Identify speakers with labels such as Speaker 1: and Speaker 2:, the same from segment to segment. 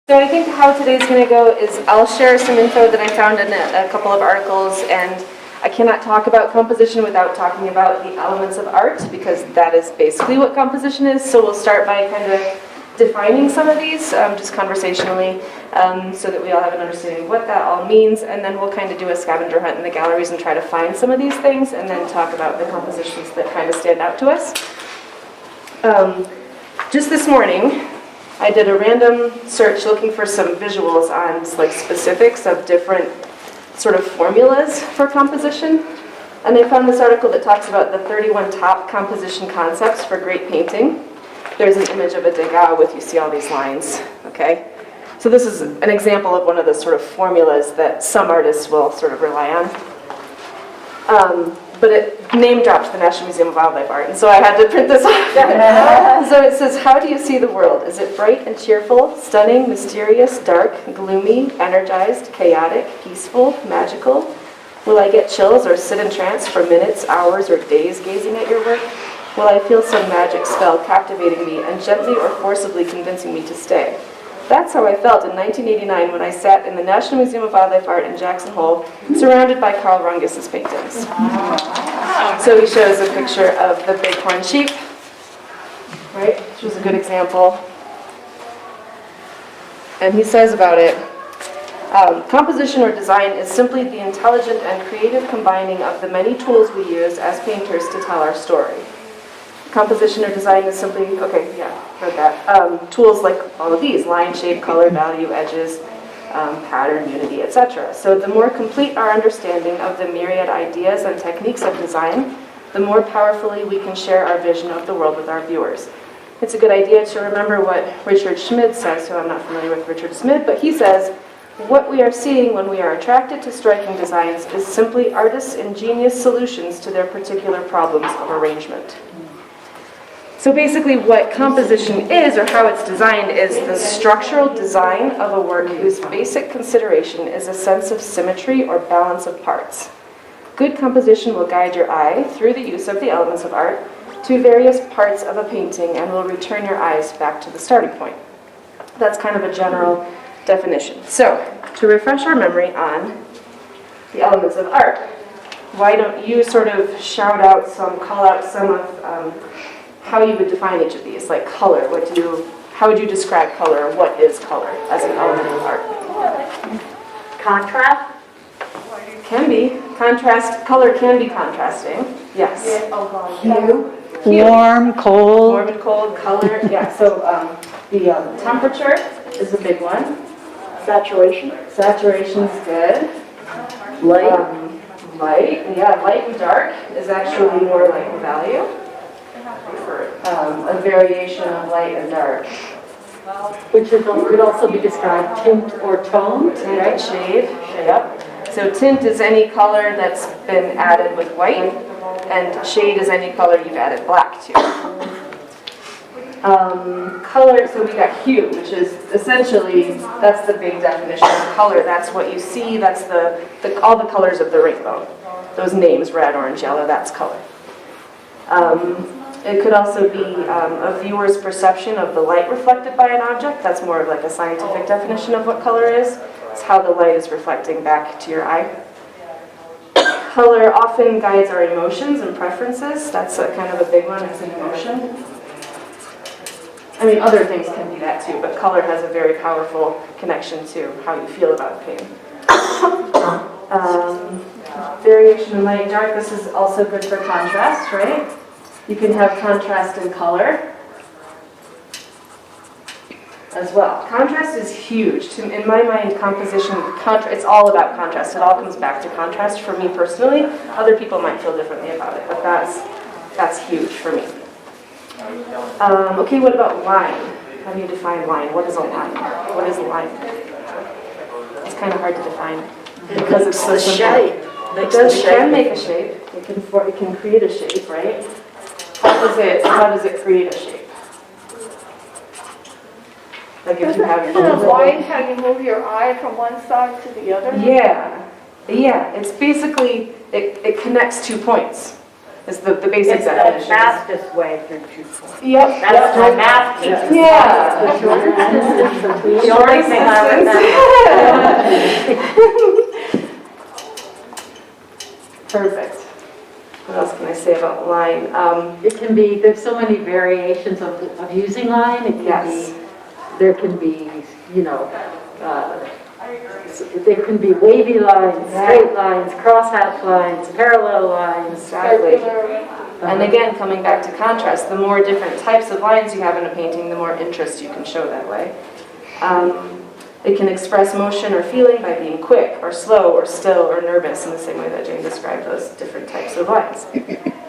Speaker 1: So I think how today's going to go is I'll share some info that I found in a couple of articles, and I cannot talk about composition without talking about the elements of art, because that is basically what composition is. So we'll start by kind of defining some of these, just conversationally, so that we all have an understanding of what that all means, and then we'll kind of do a scavenger hunt in the galleries and try to find some of these things, and then talk about the compositions that kind of stand out to us. Just this morning, I did a random search looking for some visuals on like specifics of different sort of formulas for composition. And I found this article that talks about the 31 top composition concepts for great painting. There's an image of a Degas with, you see all these lines, okay? So this is an example of one of the sort of formulas that some artists will sort of rely on. But it name dropped the National Museum of Wildlife Art, and so I had to print this off. So it says, how do you see the world? Is it bright and cheerful, stunning, mysterious, dark, gloomy, energized, chaotic, peaceful, magical? Will I get chills or sit entranced for minutes, hours, or days gazing at your work? Will I feel some magic spell captivating me and gently or forcibly convincing me to stay? That's how I felt in 1989 when I sat in the National Museum of Wildlife Art in Jackson Hole, surrounded by Carl Rungus's paintings. So he shows a picture of the bighorn sheep, right, which was a good example. And he says about it, composition or design is simply the intelligent and creative combining of the many tools we use as painters to tell our story. Composition or design is simply, okay, yeah, read that. Tools like all of these, line, shape, color, value, edges, pattern, unity, etc. So the more complete our understanding of the myriad ideas and techniques of design, the more powerfully we can share our vision of the world with our viewers. It's a good idea to remember what Richard Schmid says, so I'm not familiar with Richard Schmid, but he says, what we are seeing when we are attracted to striking designs is simply artists' ingenious solutions to their particular problems of arrangement. So basically what composition is, or how it's designed, is the structural design of a work whose basic consideration is a sense of symmetry or balance of parts. Good composition will guide your eye through the use of the elements of art to various parts of a painting and will return your eyes back to the starting point. That's kind of a general definition. So, to refresh our memory on the elements of art, why don't you sort of call out some of how you would define each of these, like color. How would you describe color? What is color as an element of art?
Speaker 2: Contrast?
Speaker 1: Can be. Color can be contrasting. Yes.
Speaker 2: Hue.
Speaker 3: Warm, cold.
Speaker 1: Warm and cold, color. Yeah, so the temperature is a big one.
Speaker 2: Saturation?
Speaker 1: Saturation's good.
Speaker 2: Light?
Speaker 1: Light. Yeah, light and dark is actually more like value. A variation of light and dark.
Speaker 2: Which could also be described tint or tone.
Speaker 1: Tint and shade. Yep. So tint is any color that's been added with white, and shade is any color you've added black to. Color, so we got hue, which is essentially, that's the big definition of color. That's what you see, that's all the colors of the rainbow. Those names, red, orange, yellow, that's color. It could also be a viewer's perception of the light reflected by an object. That's more of like a scientific definition of what color is. It's how the light is reflecting back to your eye. Color often guides our emotions and preferences. That's kind of a big one, it's an emotion. I mean, other things can be that too, but color has a very powerful connection to how you feel about a painting. Variation in light and dark, this is also good for contrast, right? You can have contrast in color as well. Contrast is huge. In my mind, composition, it's all about contrast. It all comes back to contrast for me personally. Other people might feel differently about it, but that's huge for me. Okay, what about line? How do you define line? What is a line? What is a line? It's kind of hard to define because it's so simple. It can make a shape. It can create a shape, right? How does it create a shape? Like if you have
Speaker 4: Isn't a line how you move your eye from one side to the other?
Speaker 1: Yeah. It's basically, it connects 2 points. is the basic
Speaker 3: It's the
Speaker 1: definition.
Speaker 3: fastest way through 2 points.
Speaker 1: Yep.
Speaker 3: That's my math teacher.
Speaker 1: Yeah.
Speaker 2: The shorter distance between.
Speaker 3: The only thing I remember.
Speaker 1: Perfect. What else can I say about line?
Speaker 2: It can be, there's so many variations of using line. It can
Speaker 1: Yes.
Speaker 2: be, there can be, you know, there can be wavy lines, straight lines, crosshatch lines, parallel lines.
Speaker 1: Exactly.
Speaker 4: Circular.
Speaker 1: And again, coming back to contrast, the more different types of lines you have in a painting, the more interest you can show that way. It can express motion or feeling by being quick or slow or still or nervous in the same way that Jane described those different types of lines.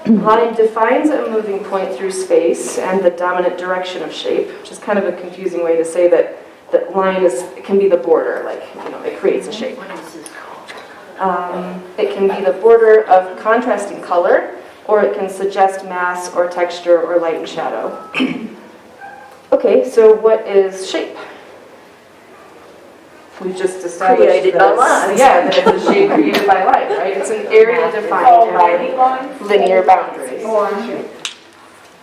Speaker 1: Line defines a moving point through space and the dominant direction of shape, which is kind of a confusing way to say that line it can be the border, like, you know, it creates a shape. It can be the border of contrasting color, or it can suggest mass or texture or light and shadow. Okay, so what is shape? We've just established
Speaker 3: Created by lines.
Speaker 1: Yeah, that it's a shape created by light, right? It's an area defined
Speaker 4: Already
Speaker 1: by
Speaker 4: lines?
Speaker 1: linear boundaries.
Speaker 4: Or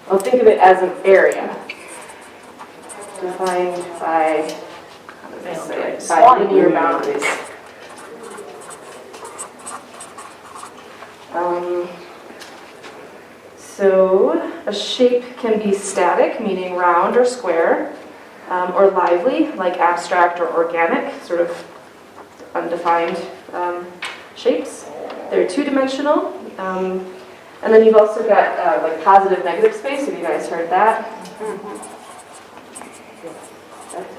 Speaker 1: Well, think of it as an area defined by, how do I say it? By linear boundaries. So a shape can be static, meaning round or square, or lively, like abstract or organic, sort of undefined shapes. They're two-dimensional. And then you've also got like positive, negative space. Have you guys heard that?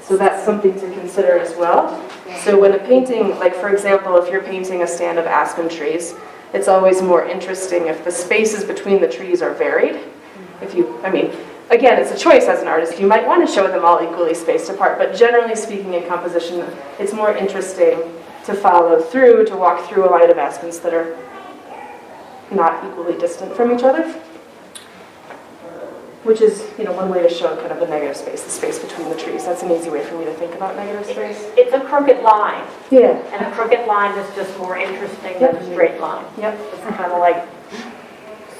Speaker 1: So that's something to consider as well. So when a painting, like for example, if you're painting a stand of aspen trees, it's always more interesting if the spaces between the trees are varied. If you, I mean, again, it's a choice as an artist. You might want to show them all equally spaced apart, but generally speaking in composition, it's more interesting to follow through, to walk through a line of aspens that are not equally distant from each other. Which is, you know, one way to show kind of a negative space, the space between the trees. That's an easy way for me to think about negative space.
Speaker 3: It's a crooked line,
Speaker 1: Yeah.
Speaker 3: and a crooked line is just more interesting than a straight line.
Speaker 1: Yep.
Speaker 3: It's kind of like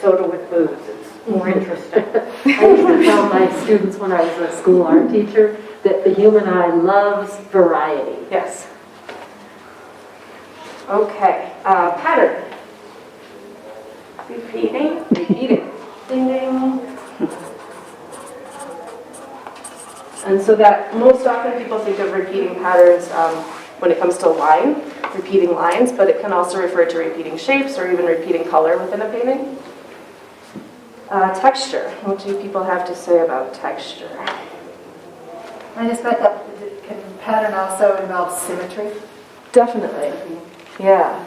Speaker 3: soda with booze. It's more interesting.
Speaker 2: I used to tell my students when I was a school art teacher that the human eye loves variety.
Speaker 1: Yes. Okay. Pattern.
Speaker 3: Repeating.
Speaker 1: Repeating. Ding ding. And so that most often people think of repeating patterns when it comes to line, repeating lines, but it can also refer to repeating shapes or even repeating color within a painting. Texture. What do people have to say about texture?
Speaker 5: I just back up, can pattern also involve symmetry?
Speaker 1: Definitely. Yeah.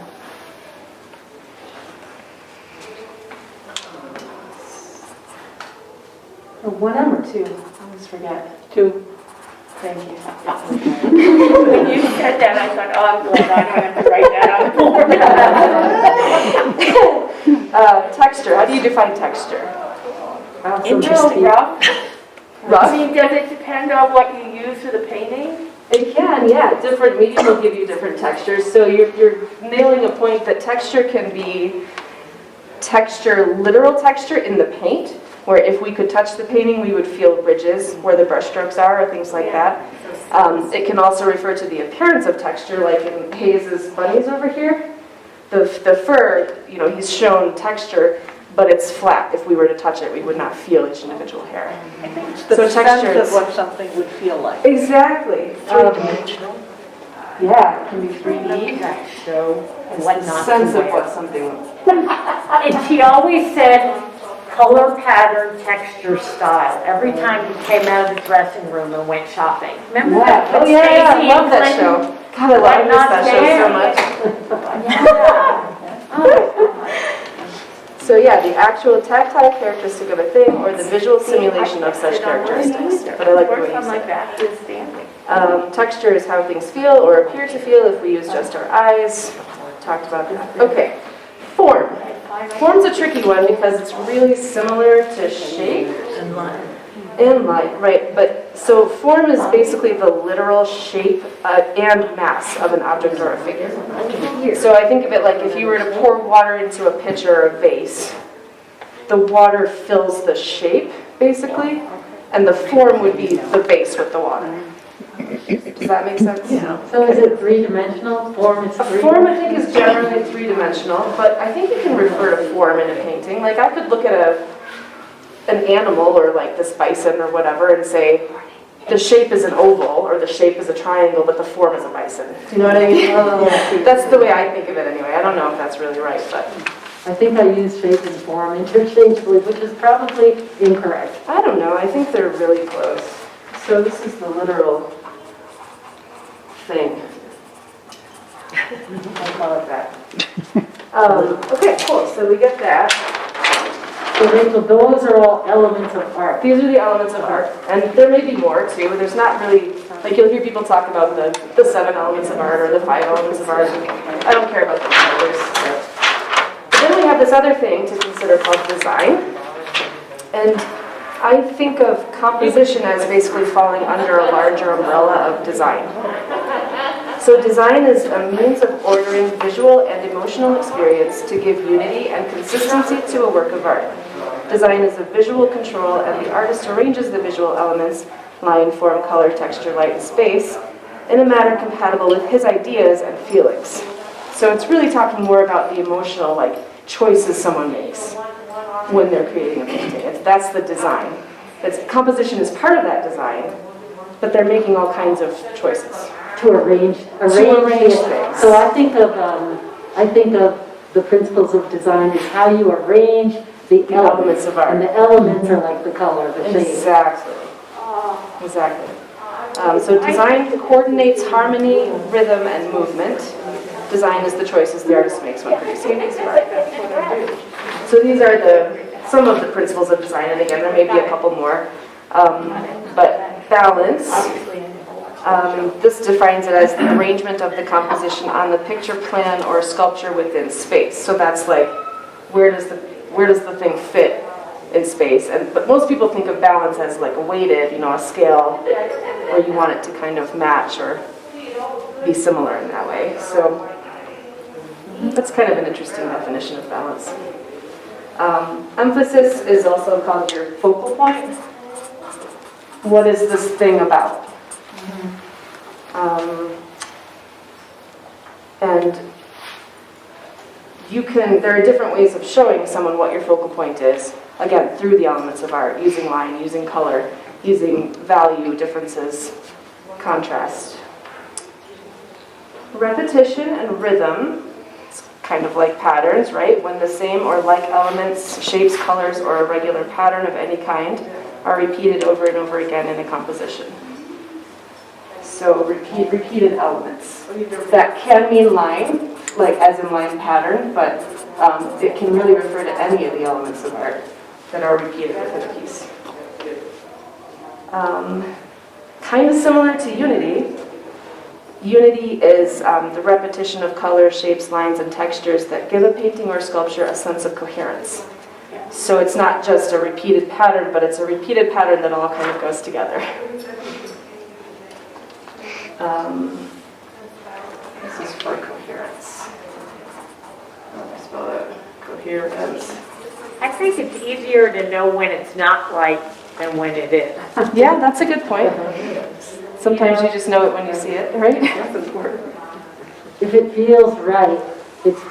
Speaker 1: One or two? I always forget.
Speaker 3: 2.
Speaker 1: Thank you.
Speaker 3: When you said that, I thought, oh, I'm glad I don't have to write that on the board.
Speaker 1: Texture. How do you define texture?
Speaker 3: Interesting. Rough. I
Speaker 1: Rough?
Speaker 3: mean, does it depend on what you use for the painting?
Speaker 1: It can, yeah. Different medium will give you different textures. So you're nailing a point that texture can be texture, literal texture in the paint, where if we could touch the painting, we would feel ridges where the brush strokes are or things like that. It can also refer to the appearance of texture, like in Hayes's bunnies over here. The fur, you know, he's shown texture, but it's flat. If we were to touch it, we would not feel each individual hair.
Speaker 6: I think it's
Speaker 1: So
Speaker 6: the
Speaker 1: texture
Speaker 6: sense
Speaker 1: is-
Speaker 6: of what something would feel like.
Speaker 1: Exactly.
Speaker 3: Three-dimensional.
Speaker 1: Yeah, it can be 3D.
Speaker 3: Show
Speaker 1: It's
Speaker 3: what
Speaker 1: the
Speaker 3: not
Speaker 1: sense
Speaker 3: to
Speaker 1: of
Speaker 3: wear.
Speaker 1: what something.
Speaker 3: And she always said color, pattern, texture, style. Every time you came out of the dressing room and went shopping. Remember that?
Speaker 1: Oh yeah, I
Speaker 3: Stacey
Speaker 1: love
Speaker 3: and
Speaker 1: that
Speaker 3: Clinton?
Speaker 1: show. God, I love
Speaker 3: Why not
Speaker 1: that show so
Speaker 3: there?
Speaker 1: much. So yeah, the actual tactile characteristic of a thing or the visual simulation of such characteristics. But I like the way you
Speaker 3: Something like
Speaker 1: said
Speaker 3: that is standing.
Speaker 1: it. Texture is how things feel or appear to feel if we use just our eyes. Talked about that. Okay, form. Form's a tricky one because it's really similar to shape. And light, right. But so form is basically the literal shape and mass of an object or a figure. So I think of it like if you were to pour water into a pitcher or a vase, the water fills the shape, basically, and the form would be the base with the water. Does that make sense?
Speaker 6: Yeah.
Speaker 2: So is it three-dimensional? Form is
Speaker 1: A
Speaker 2: three?
Speaker 1: form, I think, is generally three-dimensional, but I think you can refer to form in a painting. Like, I could look at an animal, or like this bison or whatever, and say, the shape is an oval, or the shape is a triangle, but the form is a bison. Do you know what I mean? That's the way I think of it anyway. I don't know if that's really right, but
Speaker 2: I think I use shape and form interchangeably, which is probably incorrect.
Speaker 1: I don't know. I think they're really close. So this is the literal thing. I'll call it that. Okay, cool. So we get that.
Speaker 2: So Rachel, those are all elements of art.
Speaker 1: These are the elements of art, and there may be more too. There's not really, like you'll hear people talk about the 7 elements of art or the 5 elements of art. I don't care about the numbers. But then we have this other thing to consider called design, and I think of composition as basically falling under a larger umbrella of design. So design is a means of ordering visual and emotional experience to give unity and consistency to a work of art. Design is a visual control, and the artist arranges the visual elements, line, form, color, texture, light, and space, in a manner compatible with his ideas and feelings. So it's really talking more about the emotional, like, choices someone makes when they're creating a painting. That's the design. Composition is part of that design, but they're making all kinds of choices.
Speaker 2: To arrange
Speaker 1: arrange
Speaker 2: it.
Speaker 1: things.
Speaker 2: So I think of the principles of design is how you arrange the
Speaker 1: elements of art.
Speaker 2: And the elements are like the color, the shape.
Speaker 1: Exactly. Exactly. So design coordinates harmony, rhythm, and movement. Design is the choices the artist makes when producing a piece of art. So these are some of the principles of design, and again, there may be a couple more. But balance. This defines it as the arrangement of the composition on the picture plan or sculpture within space. So that's like, where does the thing fit in space? But most people think of balance as like a weighted, a scale, where you want it to kind of match or be similar in that way. So that's kind of an interesting definition of balance. Emphasis is also called your focal point. What is this thing about? And there are different ways of showing someone what your focal point is. Again, through the elements of art, using line, using color, using value, differences, contrast. Repetition and rhythm, it's kind of like patterns, right? When the same or like elements, shapes, colors, or a regular pattern of any kind are repeated over and over again in a composition. So repeated elements. That can mean line, like as in line pattern, but it can really refer to any of the elements of art that are repeated within a piece. Kind of similar to unity. Unity is the repetition of colors, shapes, lines, and textures that give a painting or sculpture a sense of coherence. So it's not just a repeated pattern, but it's a repeated pattern that all kind of goes together. This is for coherence. How do I spell it? Coherence.
Speaker 3: I think it's easier to know when it's not right than when it is.
Speaker 1: Yeah, that's a good point. Sometimes you just know it when you see it, right?
Speaker 2: If it feels right, it's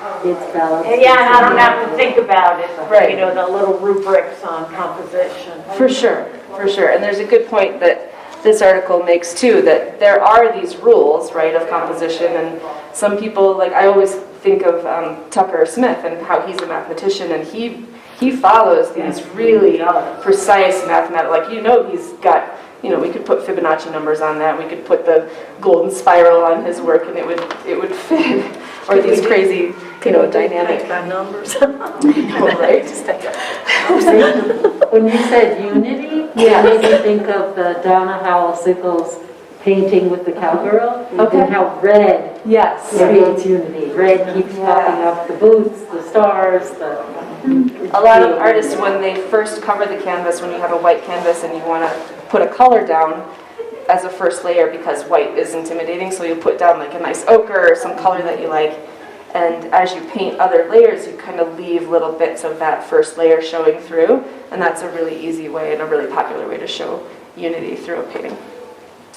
Speaker 2: balanced.
Speaker 3: Yeah, and I don't have to think about it,
Speaker 1: Right.
Speaker 3: the little rubrics on composition.
Speaker 1: For sure. And there's a good point that this article makes too, that there are these rules, right, of composition, and some people, like I always think of Tucker Smith and how he's a mathematician, and he follows these really precise mathematical, like he's got, we could put Fibonacci numbers on that, we could put the golden spiral on his work, and it would fit, or these crazy, dynamic
Speaker 6: numbers.
Speaker 1: right?
Speaker 2: When you said unity, it made me think of the Donna Howell-Sickles painting with the cowgirl.
Speaker 1: Okay.
Speaker 2: And how red
Speaker 1: Yes.
Speaker 2: creates unity. Red keeps popping up, the boots, the stars,
Speaker 1: A lot of artists, when they first cover the canvas, when you have a white canvas and you want to put a color down as a first layer, because white is intimidating, so you put down like a nice ochre or some color that you like, And as you paint other layers, you kind of leave little bits of that first layer showing through, and that's a really easy way and a really popular way to show unity through a painting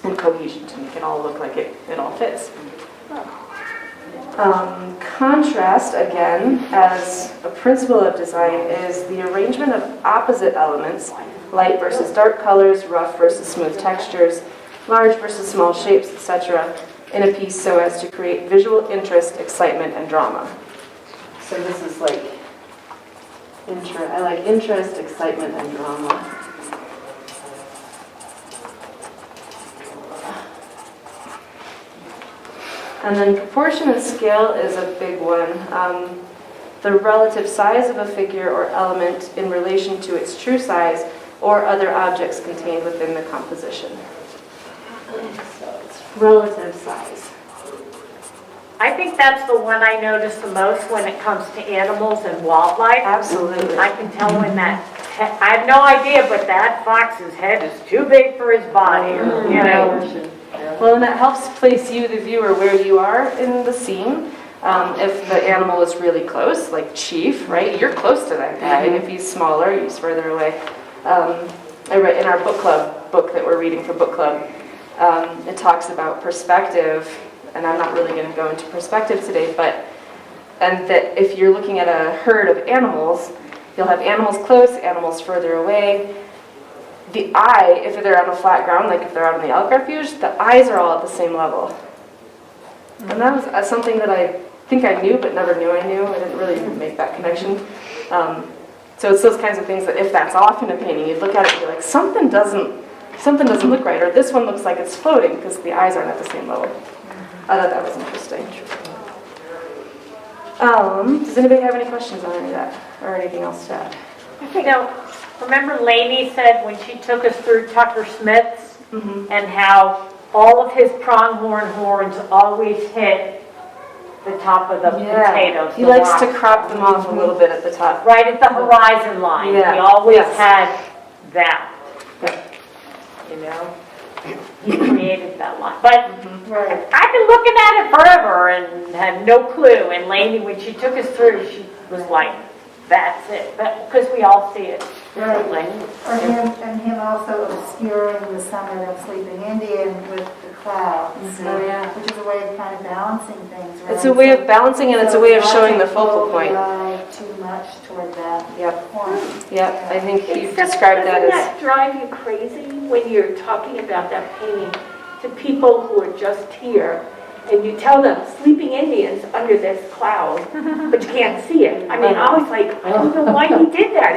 Speaker 1: and cohesion to make it all look like it all fits. Contrast, again, as a principle of design, is the arrangement of opposite elements, light versus dark colors, rough versus smooth textures, large versus small shapes, etc., in a piece so as to create visual interest, excitement, and drama. So this is like, I like interest, excitement, and drama. And then proportionate scale is a big one. The relative size of a figure or element in relation to its true size or other objects contained within the composition. So it's relative size.
Speaker 3: I think that's the one I notice the most when it comes to animals and wildlife.
Speaker 1: Absolutely.
Speaker 3: I can tell when I have no idea, but that fox's head is too big for his body, you know.
Speaker 1: Well, and that helps place you, the viewer, where you are in the scene. If the animal is really close, like Chief, right? You're close to that guy. And if he's smaller, he's further away. I read in our book club book that we're reading for book club, it talks about perspective, and I'm not really going to go into perspective today, and that if you're looking at a herd of animals, you'll have animals close, animals further away. The eye, if they're on a flat ground, like if they're out on the elk refuge, the eyes are all at the same level. And that was something that I think I knew, but never knew I knew. I didn't really make that connection. So it's those kinds of things that if that's off in a painting, you'd look at it and be like, something doesn't look right, or this one looks like it's floating because the eyes aren't at the same level. I thought that was interesting. Does anybody have any questions on any of that, or anything else to add?
Speaker 3: You know, remember Lainey said when she took us through Tucker Smith's and how all of his pronghorn horns always hit the top of the potatoes.
Speaker 1: He likes to crop them off a little bit at the top.
Speaker 3: Right at the horizon line.
Speaker 1: Yeah.
Speaker 3: He always
Speaker 1: Yes.
Speaker 3: had that.
Speaker 1: Yeah.
Speaker 3: You know? He created that line. But
Speaker 5: Right.
Speaker 3: I've been looking at it forever and had no clue. And Lainey, when she took us through, she was like, that's it. Because we all see it differently.
Speaker 5: Or him also obscuring the summit of Sleeping Indian with the clouds.
Speaker 1: Oh, yeah.
Speaker 5: Which is a way of kind of balancing things, right?
Speaker 1: It's a way of balancing, and it's a way of showing the focal point.
Speaker 5: Too much toward that
Speaker 1: Yep.
Speaker 5: point.
Speaker 1: Yep. I think you
Speaker 4: Except
Speaker 1: described that
Speaker 4: doesn't
Speaker 1: as.
Speaker 4: that drive you crazy when you're talking about that painting to people who are just here and you tell them sleeping Indians under this cloud, but you can't see it? I mean, I was like, I don't know why he did that.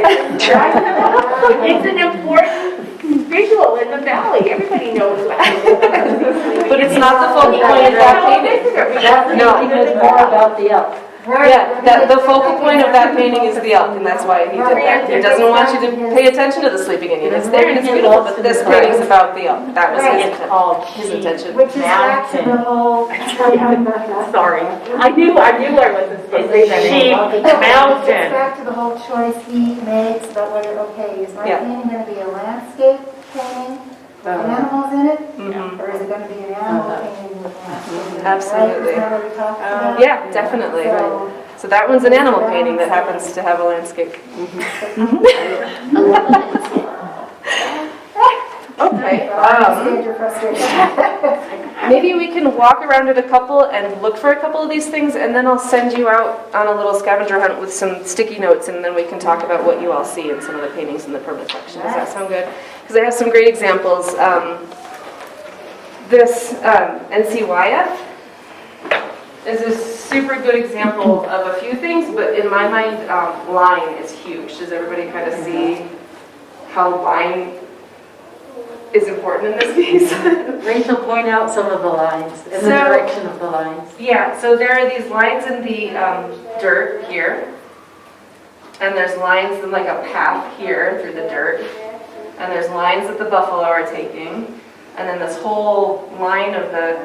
Speaker 4: It's an important visual in the valley. Everybody knows that.
Speaker 1: But it's not the focal point of that painting. No.
Speaker 2: Because more about the elk.
Speaker 1: Yeah, the focal point of that painting is the elk, and that's why he did that. He doesn't want you to pay attention to the sleeping Indian. It's there and it's beautiful, but this painting's about the elk. That was his intention.
Speaker 5: Which is back to the whole.
Speaker 3: Sorry. I knew I wasn't supposed to say that. Sheep,
Speaker 5: It's
Speaker 3: mountain.
Speaker 5: back to the whole choice he makes about whether, okay, is my
Speaker 1: Yeah.
Speaker 5: painting going to be a landscape painting with animals in it?
Speaker 1: Mhm.
Speaker 5: Or is it going to be an animal painting with landscape?
Speaker 1: Absolutely.
Speaker 5: Right? Is that what we talked about?
Speaker 1: Yeah, definitely. So that one's an animal painting that happens to have a landscape. Okay.
Speaker 5: I understand your frustration.
Speaker 1: Maybe we can walk around it a couple and look for a couple of these things, and then I'll send you out on a little scavenger hunt with some sticky notes, and then we can talk about what you all see in some of the paintings in the permanent collection. Does that sound good? Because I have some great examples. This NCYF is a super good example of a few things, but in my mind, line is huge. Does everybody kind of see how line is important in this piece?
Speaker 2: Rachel, point out some of the lines and the
Speaker 1: So-
Speaker 2: direction of the lines.
Speaker 1: Yeah, so there are these lines in the dirt here, and there's lines in like a path here through the dirt, and there's lines that the buffalo are taking, and then this whole line of the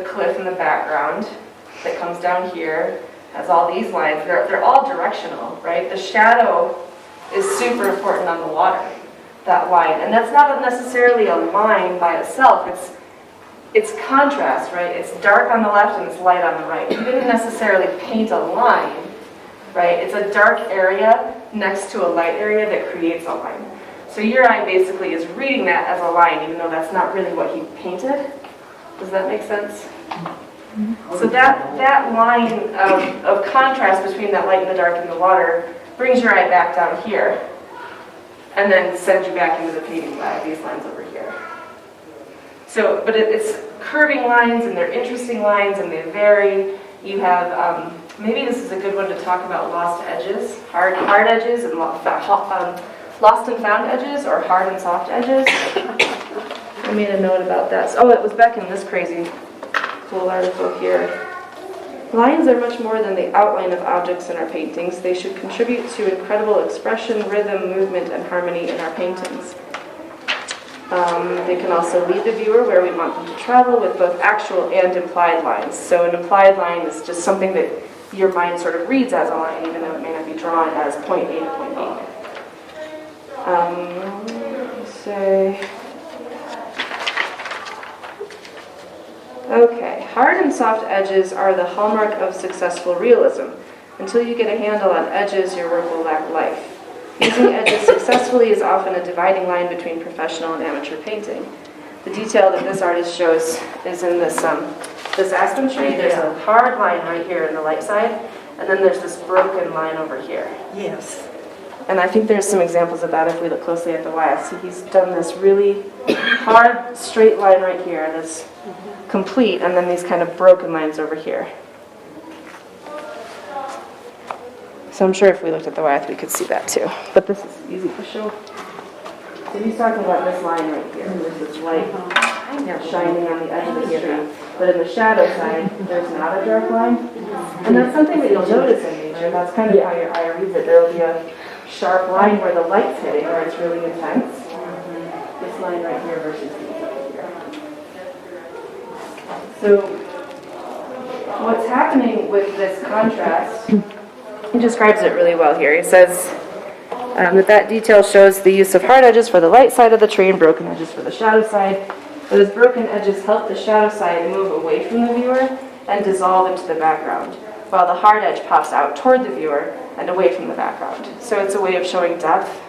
Speaker 1: cliff in the background that comes down here has all these lines. They're all directional, right? The shadow is super important on the water, that line, and that's not necessarily a line by itself. it's contrast, right? It's dark on the left and it's light on the right. You didn't necessarily paint a line, right? It's a dark area next to a light area that creates a line. So your eye basically is reading that as a line, even though that's not really what he painted. Does that make sense? So that line of contrast between that light and the dark in the water brings your eye back down here and then sends you back into the painting by these lines over here. So, but it's curving lines and they're interesting lines and they vary. You have, maybe this is a good one to talk about lost edges, hard edges and lost and found edges or hard and soft edges. I made a note about that. Oh, it was back in this crazy cool article here. Lines are much more than the outline of objects in our paintings. They should contribute to incredible expression, rhythm, movement, and harmony in our paintings. They can also lead the viewer where we want them to travel with both actual and implied lines. So an implied line is just something that your mind sort of reads as a line, even though it may not be drawn as point A to point B. Let's say... Okay, hard and soft edges are the hallmark of successful realism. Until you get a handle on edges, your work will lack life. Using edges successfully is often a dividing line between professional and amateur painting. The detail that this artist shows is in this aspen tree. There's a hard line right here in the light side, and then there's this broken line over here.
Speaker 6: Yes.
Speaker 1: And I think there's some examples of that if we look closely at the Y. See, he's done this really hard, straight line right here that's complete, and then these kind of broken lines over here. So I'm sure if we looked at the Y, we could see that too. But this is easy to show. So he's talking about this line right here. There's this light shining on the edge of the tree. But in the shadow side, there's not a dark line. And that's something that you'll notice in nature. That's kind of how your eye reads it. There will be a sharp line where the light's hitting, where it's really intense. This line right here versus these over here. So what's happening with this contrast, he describes it really well here. He says that detail shows the use of hard edges for the light side of the tree and broken edges for the shadow side. Those broken edges help the shadow side move away from the viewer and dissolve into the background, while the hard edge pops out toward the viewer and away from the background. So it's a way of showing depth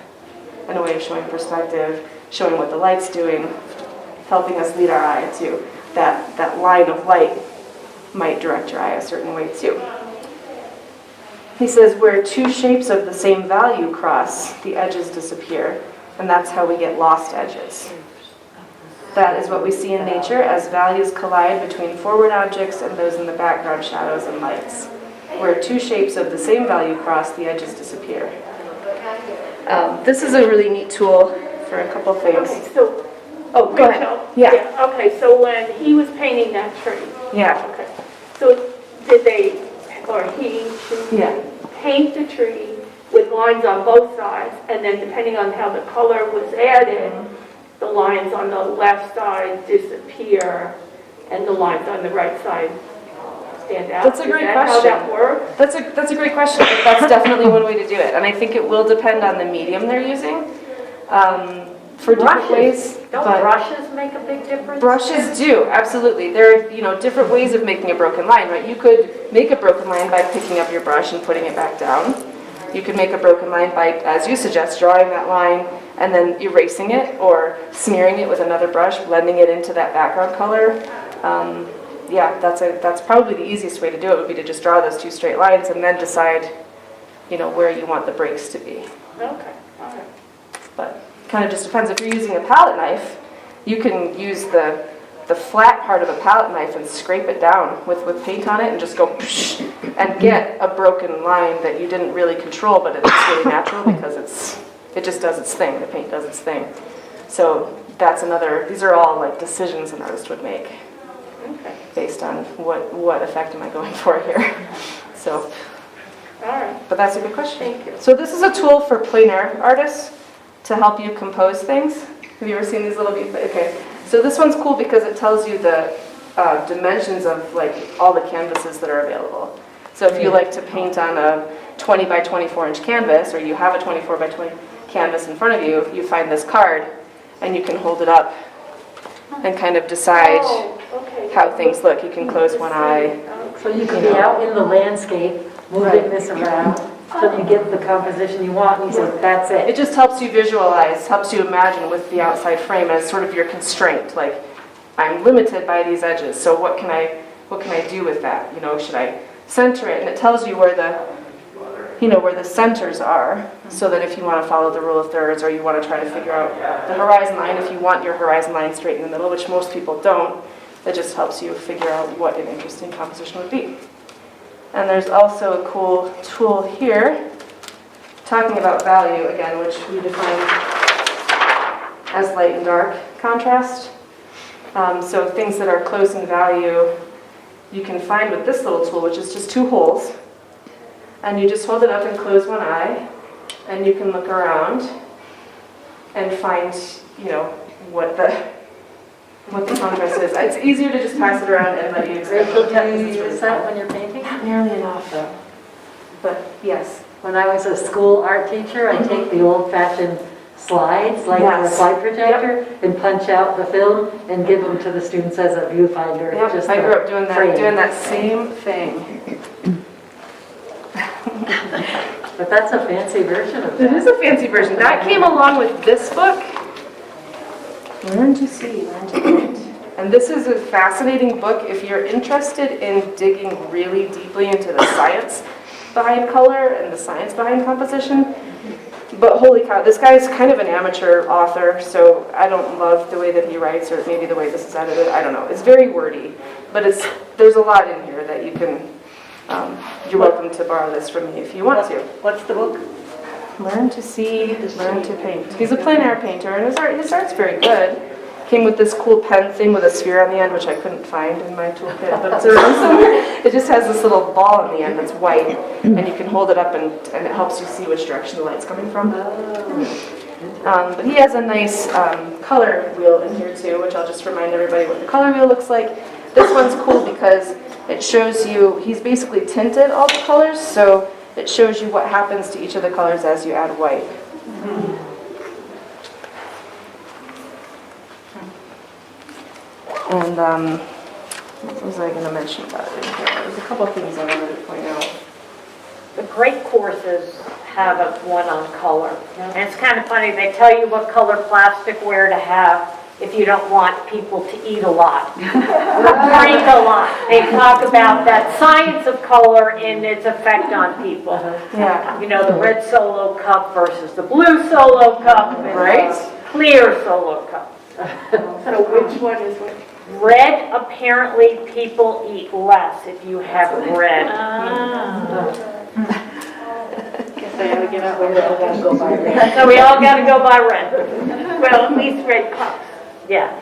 Speaker 1: and a way of showing perspective, showing what the light's doing, helping us lead our eye to that line of light might direct your eye a certain way too. He says where two shapes of the same value cross, the edges disappear, and that's how we get lost edges. That is what we see in nature as values collide between forward objects and those in the background, shadows and lights. Where two shapes of the same value cross, the edges disappear. This is a really neat tool for a couple things.
Speaker 4: Okay, so,
Speaker 1: Oh, go ahead. Yeah.
Speaker 4: Okay, so when he was painting that tree,
Speaker 1: Yeah.
Speaker 4: okay, so did they, or he, she,
Speaker 1: Yeah.
Speaker 4: paint the tree with lines on both sides, and then depending on how the color was added, the lines on the left side disappear, and the lines on the right side stand out?
Speaker 1: That's a great question.
Speaker 4: Is that how that works?
Speaker 1: That's a great question. That's definitely one way to do it, and I think it will depend on the medium they're using. For different ways.
Speaker 3: Don't
Speaker 1: but
Speaker 3: brushes make a big difference?
Speaker 1: brushes do, absolutely. There are, different ways of making a broken line, right? You could make a broken line by picking up your brush and putting it back down. You could make a broken line by, as you suggest, drawing that line and then erasing it or smearing it with another brush, blending it into that background color. Yeah, that's probably the easiest way to do it, would be to just draw those two straight lines and then decide, where you want the breaks to be.
Speaker 4: Okay, all right.
Speaker 1: But kind of just depends. If you're using a palette knife, you can use the flat part of a palette knife and scrape it down with paint on it and just go psh, and get a broken line that you didn't really control, but it's really natural because it just does its thing. The paint does its thing. So that's these are all like decisions an artist would make based on what effect am I going for here. So,
Speaker 4: All right.
Speaker 1: but that's a good question.
Speaker 4: Thank you.
Speaker 1: So this is a tool for plein air artists to help you compose things. Have you ever seen these little okay. So this one's cool because it tells you the dimensions of like all the canvases that are available. So if you like to paint on a 20 by 24 inch canvas, or you have a 24 by 20 canvas in front of you, you find this card and you can hold it up and kind of decide
Speaker 4: Okay.
Speaker 1: how things look. You can close one eye.
Speaker 2: So you could be out in the landscape, moving this around, so you get the composition you want, and you say, that's
Speaker 1: It
Speaker 2: it.
Speaker 1: just helps you visualize, helps you imagine with the outside frame as sort of your constraint. Like, I'm limited by these edges, so what can I do with that? You know, should I center it? And it tells you where the centers are, so that if you want to follow the rule of thirds, or you want to try to figure out the horizon line, if you want your horizon line straight in the middle, which most people don't, it just helps you figure out what an interesting composition would be. And there's also a cool tool here, talking about value again, which we define as light and dark contrast. So things that are close in value, you can find with this little tool, which is just 2 holes. And you just hold it up and close one eye, and you can look around and find, what the contrast is. It's easier to just pass it around and let you experiment
Speaker 2: Rachel,
Speaker 1: with
Speaker 2: do
Speaker 1: it.
Speaker 2: you
Speaker 1: It's really
Speaker 2: use that
Speaker 1: fun.
Speaker 2: when you're painting?
Speaker 1: Not nearly enough, though. But yes.
Speaker 2: When I was a school art teacher, I take the old-fashioned slides, like a
Speaker 1: Yes.
Speaker 2: slide projector, and punch out the film and give them to the students as a viewfinder.
Speaker 1: Yep,
Speaker 2: just
Speaker 1: I
Speaker 2: a
Speaker 1: grew up doing
Speaker 2: frame.
Speaker 1: that same thing.
Speaker 2: But that's a fancy version of
Speaker 1: It
Speaker 2: that.
Speaker 1: is a fancy version. That came along with this book. Learn to see, learn to paint. And this is a fascinating book if you're interested in digging really deeply into the science behind color and the science behind composition. But holy cow, this guy is kind of an amateur author, so I don't love the way that he writes, or maybe the way this is edited. I don't know. It's very wordy, but there's a lot in here that you can. You're welcome to borrow this from me if you want to.
Speaker 6: What's the book?
Speaker 1: Learn to see, learn to paint. He's a plein air painter, and his art's very good. Came with this cool pen thing with a sphere on the end, which I couldn't find in my toolkit, but it's around somewhere. It just has this little ball on the end that's white, and you can hold it up, and it helps you see which direction the light's coming from. But he has a nice color wheel in here too, which I'll just remind everybody what the color wheel looks like. This one's cool because it shows you, he's basically tinted all the colors, so it shows you what happens to each of the colors as you add white. And what was I going to mention about it? There's a couple things I wanted to point out.
Speaker 3: The great courses have one on color. And it's kind of funny, they tell you what color plasticware to have if you don't want people to eat a lot, or drink a lot. They talk about that science of color and its effect on people.
Speaker 1: Yeah.
Speaker 3: You know, the red Solo cup versus the blue Solo cup, and
Speaker 1: Right.
Speaker 3: the clear Solo cup.
Speaker 4: So which one is which?
Speaker 3: Red, apparently people eat less if you have red.
Speaker 4: Guess I gotta get out with it.
Speaker 3: So we all gotta go by red.
Speaker 4: Well, at least red cups.
Speaker 3: Yeah.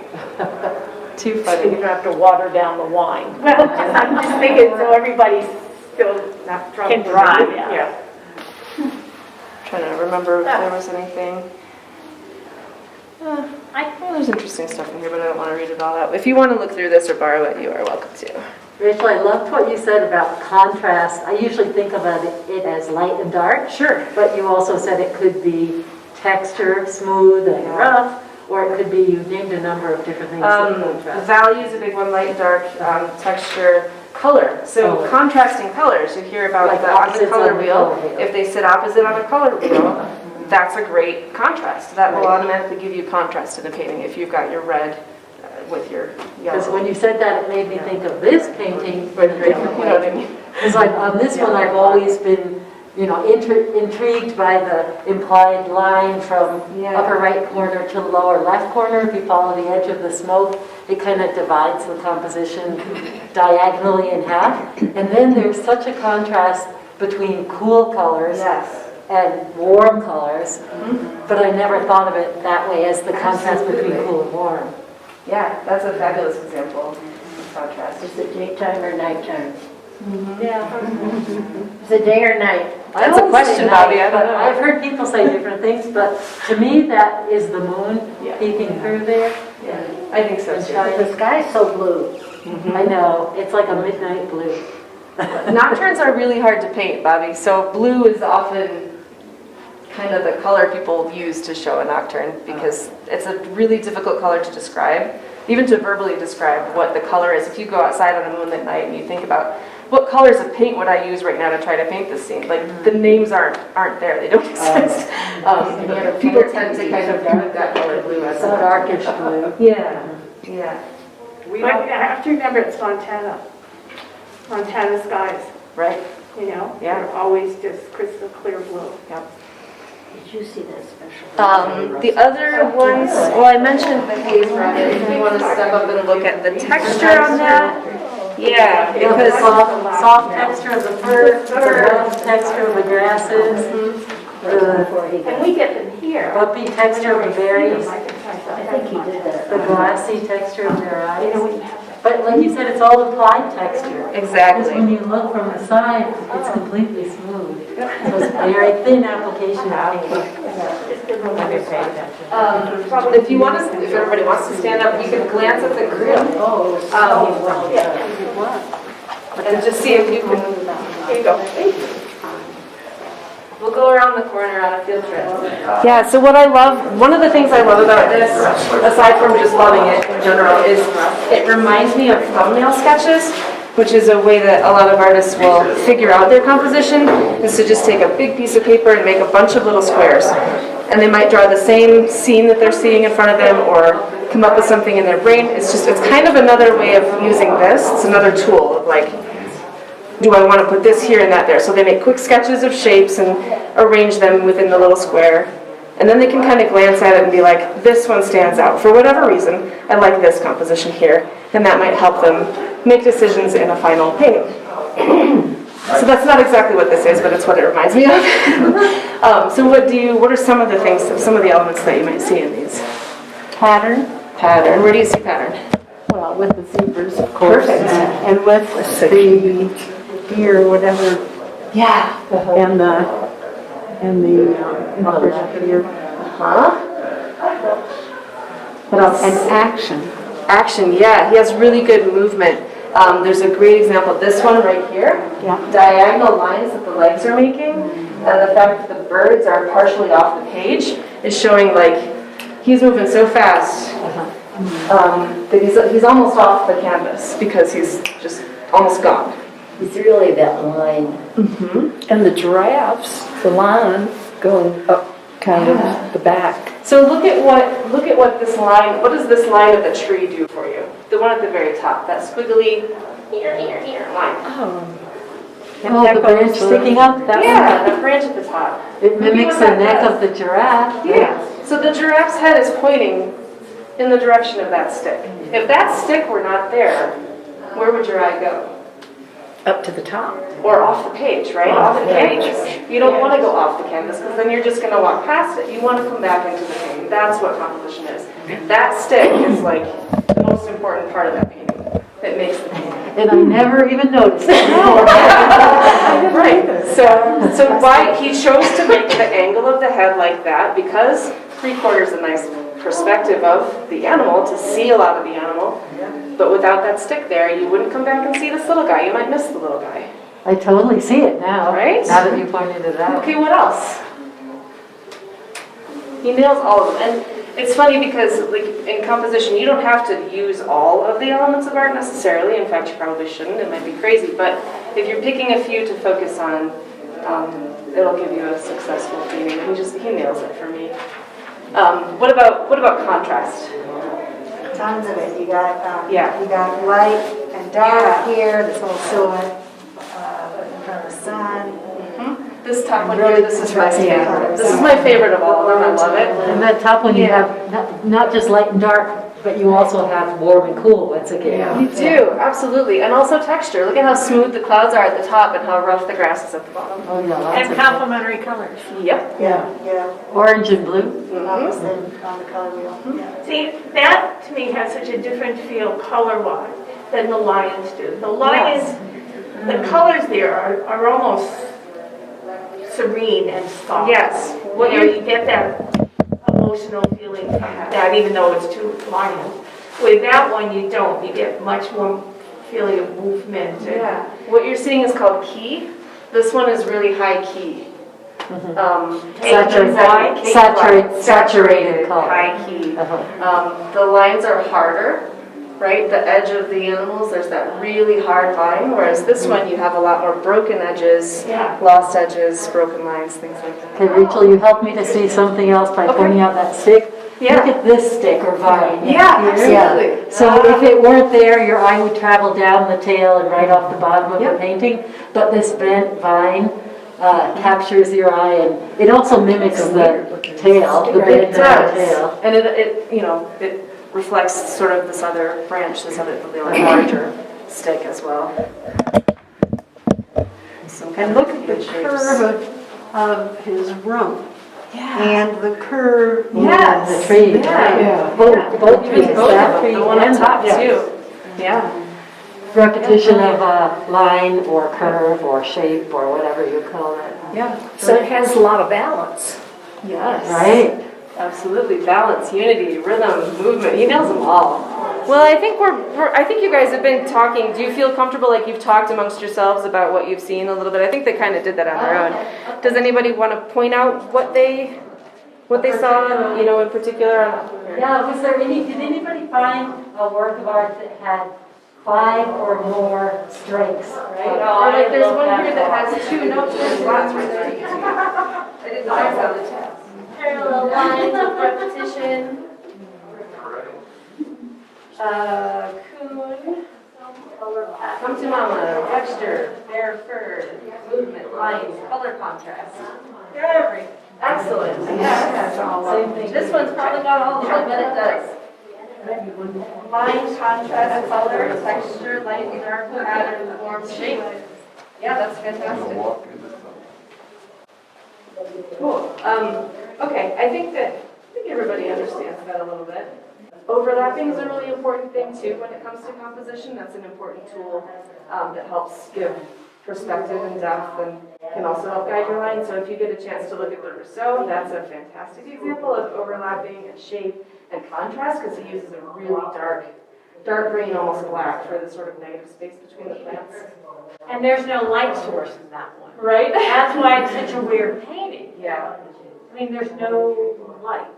Speaker 1: Too
Speaker 3: So
Speaker 1: funny.
Speaker 3: you don't have to water down the wine.
Speaker 4: Well, I'm just thinking so everybody still not drunk.
Speaker 3: Can drive, yeah.
Speaker 1: Trying to remember if there was anything. Well, there's interesting stuff in here, but I don't want to read it all out. If you want to look through this or borrow it, you are welcome to.
Speaker 2: Rachel, I loved what you said about contrast. I usually think about it as light and dark.
Speaker 1: Sure.
Speaker 2: But you also said it could be texture, smooth and rough, or it could be, you named a number of different things that contrast.
Speaker 1: Value is a big one, light and dark, texture, color. So
Speaker 2: Color.
Speaker 1: contrasting colors, you hear about
Speaker 2: Like
Speaker 1: the on the
Speaker 2: opposites
Speaker 1: color
Speaker 2: on the
Speaker 1: wheel.
Speaker 2: color wheel.
Speaker 1: If they sit opposite on a color wheel, that's a great contrast. That will automatically give you contrast in a painting if you've got your red with your
Speaker 2: Because
Speaker 1: yellow.
Speaker 2: when you said that, it made me think of this painting in a different
Speaker 1: You know what I
Speaker 2: way.
Speaker 1: mean?
Speaker 2: Because like on this one, I've always been, intrigued by the implied line from
Speaker 1: Yeah.
Speaker 2: upper right corner to lower left corner. If you follow the edge of the smoke, it kind of divides the composition diagonally in half. And then there's such a contrast between cool colors
Speaker 1: Yes.
Speaker 2: and warm colors, but I never thought of it that way as the contrast between
Speaker 1: Absolutely.
Speaker 2: cool and warm.
Speaker 1: Yeah, that's a fabulous example of contrast.
Speaker 7: Is it daytime or nighttime?
Speaker 2: Yeah.
Speaker 7: Is it day or night?
Speaker 1: That's a question, Bobby, I don't know.
Speaker 2: I've heard people say different things, but to me, that is the moon
Speaker 1: Yeah.
Speaker 2: peeking through there.
Speaker 1: Yeah, I think so
Speaker 2: And
Speaker 1: too.
Speaker 2: shining.
Speaker 7: The sky's so blue.
Speaker 2: I know, it's like a midnight blue.
Speaker 1: Nocturnes are really hard to paint, Bobby. So blue is often kind of the color people use to show a nocturne because it's a really difficult color to describe. even to verbally describe what the color is. If you go outside on a moonlit night and you think about what colors of paint would I use right now to try to paint this scene, like the names aren't there, they don't exist. People tend to kind of put that color blue as
Speaker 2: So darkish blue.
Speaker 1: Yeah, yeah,
Speaker 4: But I have to remember it's Montana skies,
Speaker 1: right.
Speaker 4: you know?
Speaker 1: Yeah.
Speaker 4: They're always just crystal clear blue.
Speaker 7: Did you see that special?
Speaker 1: The other ones, well, I mentioned the haze rabbit. If you want to step up and look at the texture on that. Yeah,
Speaker 2: Because
Speaker 1: because
Speaker 2: soft texture of the fur, the rough texture of the grasses, the
Speaker 4: And we get them here.
Speaker 2: bumpy texture of the berries,
Speaker 7: I think he did that.
Speaker 2: the glassy texture of their
Speaker 4: You know,
Speaker 2: eyes.
Speaker 4: when you have that.
Speaker 2: But like you said, it's all applied texture. Because
Speaker 1: exactly.
Speaker 2: when you look from the side, it's completely smooth. So it's very thin application of paint.
Speaker 1: If you want to, if everybody wants to stand up, you can glance at the grid. And just see if you can, here you go. We'll go around the corner on a field trip. Yeah, so what I love, one of the things I love about this, aside from just loving it in general, is it reminds me of thumbnail sketches, which is a way that a lot of artists will figure out their composition, is to just take a big piece of paper and make a bunch of little squares. And they might draw the same scene that they're seeing in front of them, or come up with something in their brain. It's kind of another way of using this. It's another tool of like, do I want to put this here and that there? So they make quick sketches of shapes and arrange them within the little square. And then they can kind of glance at it and be like, this one stands out. For whatever reason, I like this composition here. And that might help them make decisions in a final painting. So that's not exactly what this is, but it's what it reminds me of. So what are some of the things, some of the elements that you might see in these?
Speaker 6: Pattern,
Speaker 1: Pattern, where do you see pattern?
Speaker 6: well, with the zebras, of course.
Speaker 1: Perfect.
Speaker 6: And with the deer, whatever,
Speaker 1: Yeah.
Speaker 6: and the deer.
Speaker 1: Huh? What else?
Speaker 6: And action.
Speaker 1: Action, yeah, he has really good movement. There's a great example, this one right here.
Speaker 6: Yeah.
Speaker 1: Diagonal lines that the legs are making, and the fact that the birds are partially off the page is showing like he's moving so fast that he's almost off the canvas because he's just almost gone.
Speaker 7: It's really that line.
Speaker 6: And the giraffes, the line going up kind of the back.
Speaker 1: So look at what this line, what does this line of the tree do for you? The one at the very top, that squiggly here line.
Speaker 2: Oh, the branch sticking up?
Speaker 1: Yeah, the branch at the top.
Speaker 2: It mimics the neck of the giraffe.
Speaker 1: Yeah, so the giraffe's head is pointing in the direction of that stick. If that stick were not there, where would your eye go?
Speaker 6: Up to the top.
Speaker 1: Or off the page, right? Off the canvas. You don't want to go off the canvas because then you're just going to walk past it. You want to come back into the painting. That's what composition is. That stick is like the most important part of that painting. It makes the painting.
Speaker 2: And I never even noticed it.
Speaker 1: Right. So why he chose to make the angle of the head like that, because 3/4 is a nice perspective of the animal to see a lot of the animal. But without that stick there, you wouldn't come back and see this little guy. You might miss the little guy.
Speaker 2: I totally see it now.
Speaker 1: Right?
Speaker 2: Now that you pointed it out.
Speaker 1: Okay, what else? He nails all of them. And it's funny because like in composition, you don't have to use all of the elements of art necessarily. In fact, you probably shouldn't. It might be crazy. But if you're picking a few to focus on, it'll give you a successful painting. He nails it for me. What about contrast?
Speaker 5: Tons of it. You got,
Speaker 1: Yeah.
Speaker 5: you got light and dark here, this whole silhouette in front of the sun.
Speaker 1: This top one here, this is my favorite. This is my favorite of all of them. I love it.
Speaker 2: And that top one you have not just light and dark, but you also have warm and cool once again.
Speaker 1: You do, absolutely. And also texture. Look at how smooth the clouds are at the top and how rough the grass is at the bottom.
Speaker 2: Oh yeah, lots
Speaker 3: And
Speaker 2: of
Speaker 3: complementary colors.
Speaker 1: Yep.
Speaker 5: Yeah,
Speaker 2: orange and blue.
Speaker 5: opposite on the color wheel. Yeah.
Speaker 4: See, that to me has such a different feel color-wise than the lions do. The lions, the colors there are almost serene and soft.
Speaker 1: Yes.
Speaker 4: What you get that emotional feeling from that, even though it's two lions. With that one, you don't. You get much more feeling of movement. And
Speaker 1: Yeah. What you're seeing is called key. This one is really high key.
Speaker 2: Saturated color.
Speaker 1: High key. The lines are harder. right? The edge of the animals, there's that really hard line, whereas this one you have a lot more broken edges, lost edges, broken lines, things like that.
Speaker 2: Okay, Rachel, you helped me to see something else by pointing out that stick.
Speaker 1: Yeah.
Speaker 2: Look at this stick or vine.
Speaker 1: Yeah,
Speaker 2: Here.
Speaker 1: absolutely.
Speaker 2: So if it weren't there, your eye would travel down the tail and right off the bottom of the painting. But this bent vine captures your eye, and it also mimics the tail, the bent
Speaker 1: It does.
Speaker 2: tail.
Speaker 1: And it reflects sort of this other branch, this other larger stick as well.
Speaker 7: And look at the curve of his rump. And the curve.
Speaker 1: Yes.
Speaker 2: The tree.
Speaker 1: Yeah.
Speaker 2: Both trees.
Speaker 1: Both
Speaker 2: That
Speaker 1: of them,
Speaker 2: tree
Speaker 1: the one on
Speaker 2: and
Speaker 1: top
Speaker 2: that.
Speaker 1: too. Yeah.
Speaker 2: Repetition of a line or curve or shape or whatever you call it.
Speaker 1: Yeah.
Speaker 6: So it has a lot of balance.
Speaker 1: Yes.
Speaker 2: Right?
Speaker 1: Absolutely. Balance, unity, rhythm, movement. He nails them all. Well, I think I think you guys have been talking. Do you feel comfortable, like you've talked amongst yourselves about what you've seen a little bit? I think they kind of did that on their own. Does anybody want to point out what they saw, in particular?
Speaker 2: Yeah, did anybody find a work of art that had 5 or more strengths? Right?
Speaker 1: Or like there's one here that has 2 notes and flats right there. I didn't know I saw the tabs. Parallel lines of repetition. Coon. Come to mama. Texture. Bare fur. Movement. Lines. Color contrast. Excellent. Yeah. Same thing. This one's probably got all of them. I bet it does. Line, contrast, color, texture, light, dark, pattern, form, shape. Yeah, that's fantastic. Cool. Okay, I think everybody understands that a little bit. Overlapping is a really important thing too when it comes to composition. That's an important tool that helps give perspective and depth and can also help guide your line. So if you get a chance to look at the Rousseau, that's a fantastic example of overlapping and shape and contrast because he uses a really dark green, almost black for the sort of negative space between the plants.
Speaker 3: And there's no light source in that one.
Speaker 1: Right?
Speaker 3: That's why it's such a weird painting.
Speaker 1: Yeah.
Speaker 3: I mean, there's no light.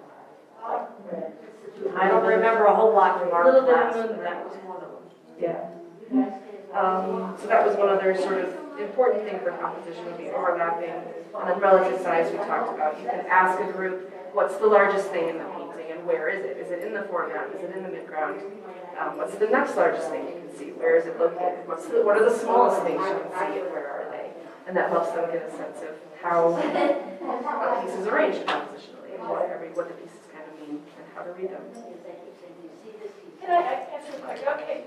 Speaker 3: I don't remember a whole lot from
Speaker 1: A
Speaker 3: our
Speaker 1: little bit
Speaker 3: class,
Speaker 1: of
Speaker 3: but that was one of them.
Speaker 1: Yeah. So that was one other sort of important thing for composition would be overlapping. And then relative size we talked about. You can ask a group, what's the largest thing in the painting and where is it? Is it in the foreground? Is it in the midground? What's the next largest thing you can see? Where is it located? What are the smallest things you can see and where are they? And that helps them get a sense of how a piece is arranged compositionally and what the pieces kind of mean and how to read them.
Speaker 4: Can I ask a question? Okay,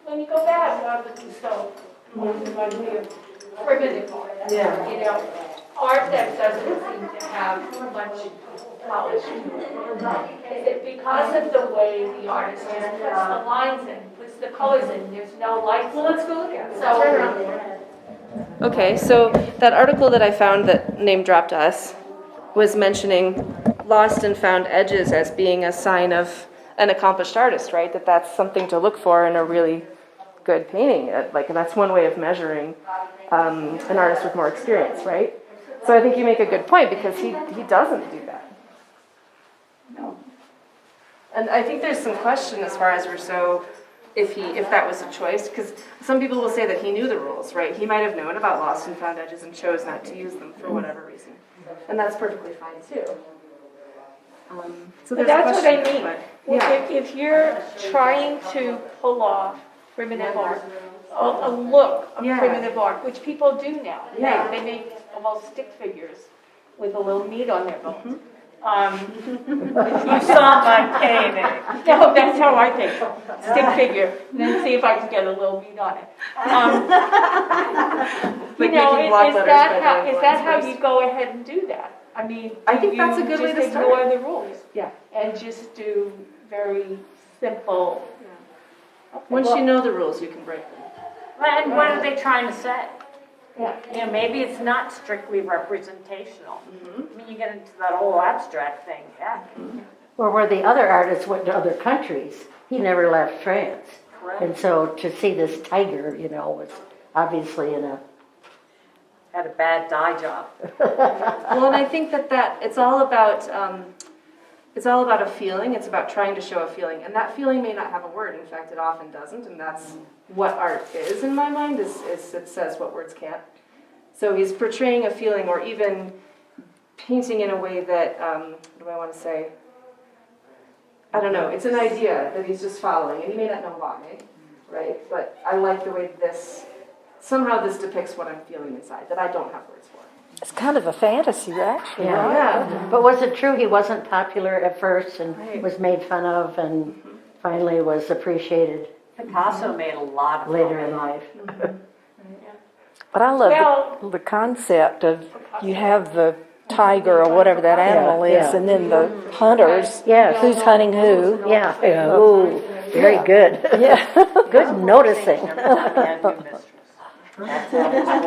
Speaker 4: when you go back on the Rousseau, reminds me of primitive art.
Speaker 1: Yeah.
Speaker 4: Art that doesn't seem to have much polish to it. Is it because of the way the artist just puts the lines in, puts the colors in, there's no light?
Speaker 1: Well, let's go look at it.
Speaker 4: So,
Speaker 1: Turn around. Okay, so that article that I found that name dropped us was mentioning lost and found edges as being a sign of an accomplished artist, right? That's something to look for in a really good painting. And that's one way of measuring an artist with more experience, right? So I think you make a good point because he doesn't do that. No. And I think there's some question as far as Rousseau, if that was a choice, because some people will say that he knew the rules, right? He might have known about lost and found edges and chose not to use them for whatever reason. And that's perfectly fine too. So
Speaker 4: but
Speaker 1: there's
Speaker 4: that's
Speaker 1: a
Speaker 4: what I
Speaker 1: question,
Speaker 4: mean.
Speaker 1: but, yeah.
Speaker 4: If you're trying to pull off primitive art, a look of primitive art, which people do now.
Speaker 1: Yeah.
Speaker 4: They make almost stick figures with a little meat on their bones.
Speaker 3: You saw my painting.
Speaker 4: No, that's how I think. Stick figure, and then see if I can get a little meat on it.
Speaker 1: Like making block letters by doing
Speaker 4: is that
Speaker 1: lines
Speaker 4: how you
Speaker 1: first.
Speaker 4: go ahead and do that? I mean,
Speaker 1: I think that's a good way to
Speaker 4: just
Speaker 1: start.
Speaker 4: ignore the rules.
Speaker 1: Yeah.
Speaker 4: And just do very simple. Okay,
Speaker 1: Once
Speaker 4: well,
Speaker 1: you know the rules, you can break them.
Speaker 3: And what are they trying to say?
Speaker 4: Yeah.
Speaker 3: You know, maybe it's not strictly representational. I mean, you get into that whole abstract thing, yeah.
Speaker 7: Or where the other artists went to other countries, he never left France.
Speaker 3: Correct.
Speaker 7: And so to see this tiger, was obviously in a...
Speaker 3: Had a bad dye job.
Speaker 1: Well, and I think that it's all about It's all about a feeling. It's about trying to show a feeling. And that feeling may not have a word. In fact, it often doesn't. And that's what art is in my mind, is it says what words can't. So he's portraying a feeling, or even painting in a way that, what do I want to say? I don't know. It's an idea that he's just following. And he may not know why, right? But I like the way somehow this depicts what I'm feeling inside, that I don't have words for.
Speaker 6: It's kind of a fantasy, actually.
Speaker 8: Yeah.
Speaker 1: Yeah.
Speaker 8: But was it true he wasn't popular at first and
Speaker 1: Right.
Speaker 8: was made fun of and finally was appreciated
Speaker 3: Picasso made a lot of
Speaker 8: later in life?
Speaker 6: But I love
Speaker 3: Well-
Speaker 6: the concept of you have the tiger or whatever that animal is,
Speaker 8: yeah.
Speaker 6: and then the hunters.
Speaker 8: Yes.
Speaker 6: Who's hunting who?
Speaker 8: Yeah. Ooh, very good.
Speaker 6: Yeah.
Speaker 8: Good noticing.
Speaker 3: Every time you had a new mistress. That's how it was.